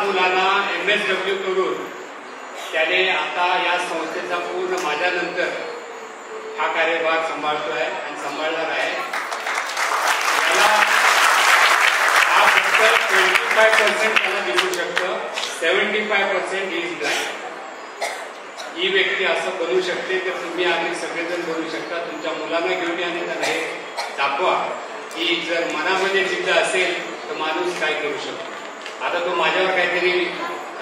मुलांना MSW करून त्याने आता या संस्थेचा पूर्ण माझ्यानंतर हा कार्यभार सांभाळतोय आणि सांभाळणार आहे. याला हा फक्त 25% त्याला दिसू शकतं, 75% इज ब्लाइंड. ही व्यक्ती असं बनवू शकते तर तुम्ही आम्ही सगळेजण बनवू शकता. तुमच्या मुलांना घेऊन या आणि त्यांना हे दाखवा की जर मनामध्ये जिद्द असेल तर माणूस काय करू शकतो. आता तो माझ्यावर काहीतरी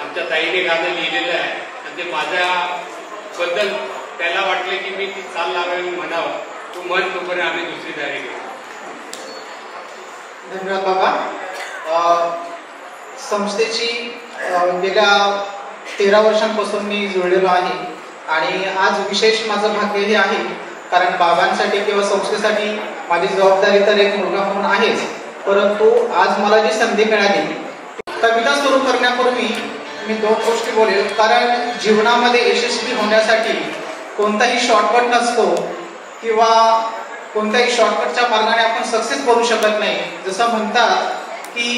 आमच्या ताईने गाणं लिहिलेलं आहे आणि ते माझ्याबद्दल त्याला वाटलं की मी ती चाल लावावी म्हणावं. तू म्हण तोपर्यंत आम्ही दुसरी तयारी घेऊ. धन्यवाद बाबा. संस्थेची गेल्या 13 वर्षांपासून मी जुळलेलो आहे आणि आज विशेष माझं भाग्य हे आहे कारण बाबांसाठी किंवा संस्थेसाठी माझी जबाबदारी तर एक मुलगा म्हणून आहेच, परंतु आज मला जी संधी मिळाली. कविता सुरू करण्यापूर्वी मी 2 गोष्टी बोलेल. कारण जीवनामध्ये यशस्वी होण्यासाठी कोणताही शॉर्टकट नसतो किंवा कोणत्याही शॉर्टकटच्या मार्गाने आपण सक्सेस करू शकत नाही. जसं म्हणतात की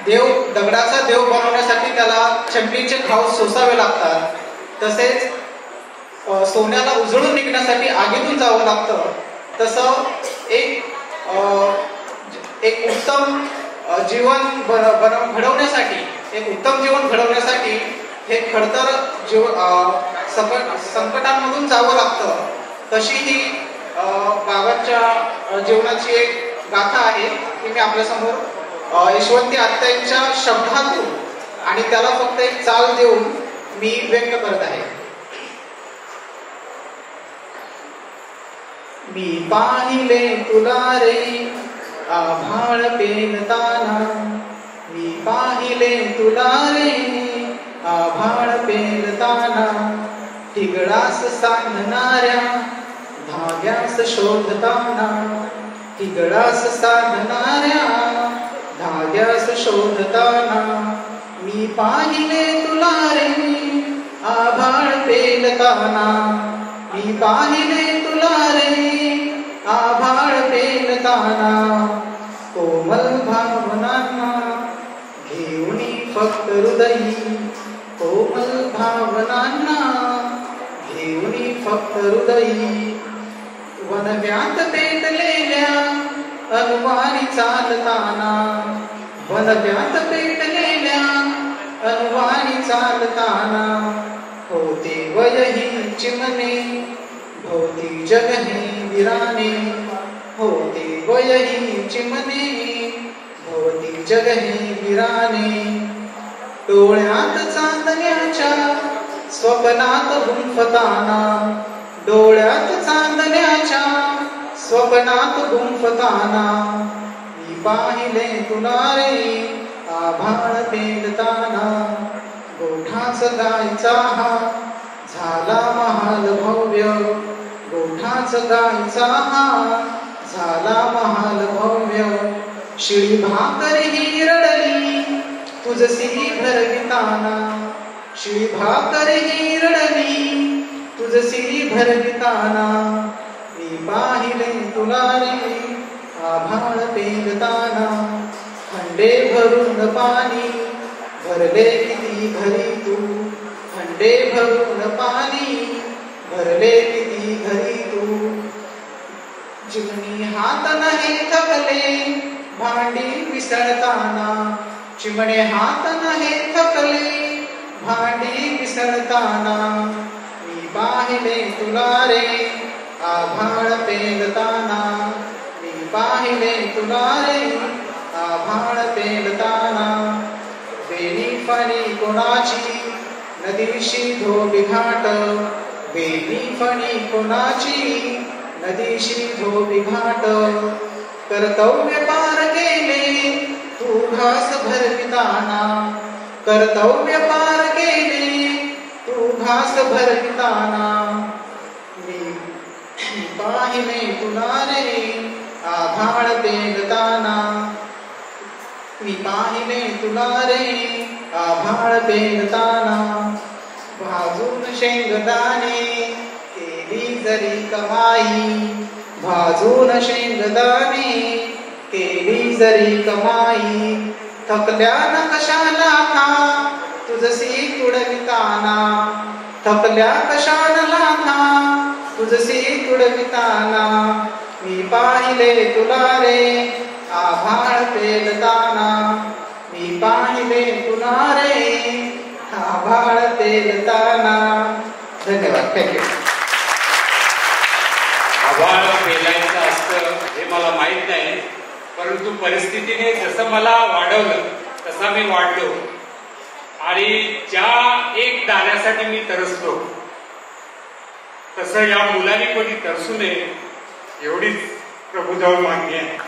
दगडाचा देव बनवण्यासाठी त्याला चमडीचे घाव सोसावे लागतात, तसेच सोन्याला उजळून निघण्यासाठी आगीतून जावं लागतं. तसं एक उत्तम जीवन घडवण्यासाठी, एक उत्तम जीवन घडवण्यासाठी हे खडतर संकटांमधून जावं लागतं. तशी ही बाबांच्या जीवनाची एक गाथा आहे ती मी आपल्यासमोर यशवंती आत्यांच्या शब्दातून आणि त्याला फक्त एक चाल देऊन मी व्यक्त करत आहे. मी पाहिले तुला रे आभाळ पेलताना, मी पाहिले तुला रे आभाळ पेलताना, ठिगळास साधणाऱ्या धाग्यास शोधताना, ठिगळास साधणाऱ्या धाग्यास शोधताना, मी पाहिले तुला रे आभाळ पेलताना, मी पाहिले तुला रे आभाळ पेलताना, कोमल भावनांना घेऊनी फक्त हृदयी, कोमल भावनांना घेऊनी फक्त हृदयी, वनव्यात पेटलेल्या अनुवानी चालताना, वनव्यात पेटलेल्या अनुवानी चालताना, होते वयही चिमणे भोवती जगही विराने, होते वयही चिमणे भोवती जगही विराने, डोळ्यात चांदण्याच्या स्वप्नात गुंफताना, डोळ्यात चांदण्याच्या स्वप्नात गुंफताना, मी पाहिले तुला रे आभाळ पेलताना, गोठाच गायचा हा झाला महाल भव्य, गोठाच गायचा हा झाला महाल भव्य, शिळी भाकर ही रडली तुझसी भरविताना, शिळी भाकर ही रडली तुझसी भरविताना, मी पाहिले तुला रे आभाळ पेलताना, खंडे भरून पाणी भरले किती घरी तू, खंडे भरून पाणी भरले किती घरी तू, चिमणी हात नाही थकले भांडी विसळताना, चिमणे हात नाही थकले भांडी विसळताना, मी पाहिले तुला रे आभाळ पेलताना, मी पाहिले तुला रे आभाळ पेलताना, बेनी फणी कोणाची नदीशी धोबी घाट, बेनी फणी कोणाची नदीशी धोबी घाट, कर्तव्य पार गेले तू घास भरविताना, कर्तव्य पार गेले तू घास भरविताना, मी पाहिले तुला रे आभाळ पेलताना, मी पाहिले तुला रे आभाळ पेलताना, भाजून शेंगदाणे केली जरी कमाई, भाजून शेंगदाणे केली जरी कमाई, थकल्या न कशाला था तुझसी तुडविताना, थकल्या कशाला था तुझसी तुडविताना, मी पाहिले तुला रे आभाळ पेलताना, मी पाहिले तुला रे आभाळ पेलताना. धन्यवाद. थँक्यू. आभाळ पेलायचं असतं हे मला माहित नाही, परंतु परिस्थितीने जसं मला वाढवलं तसा मी वाढलो आणि ज्या एक दाण्यासाठी मी तरसलो तसं या मुलांनी कोणी तरसू नये एवढीच प्रभुजवळ मागणी आहे.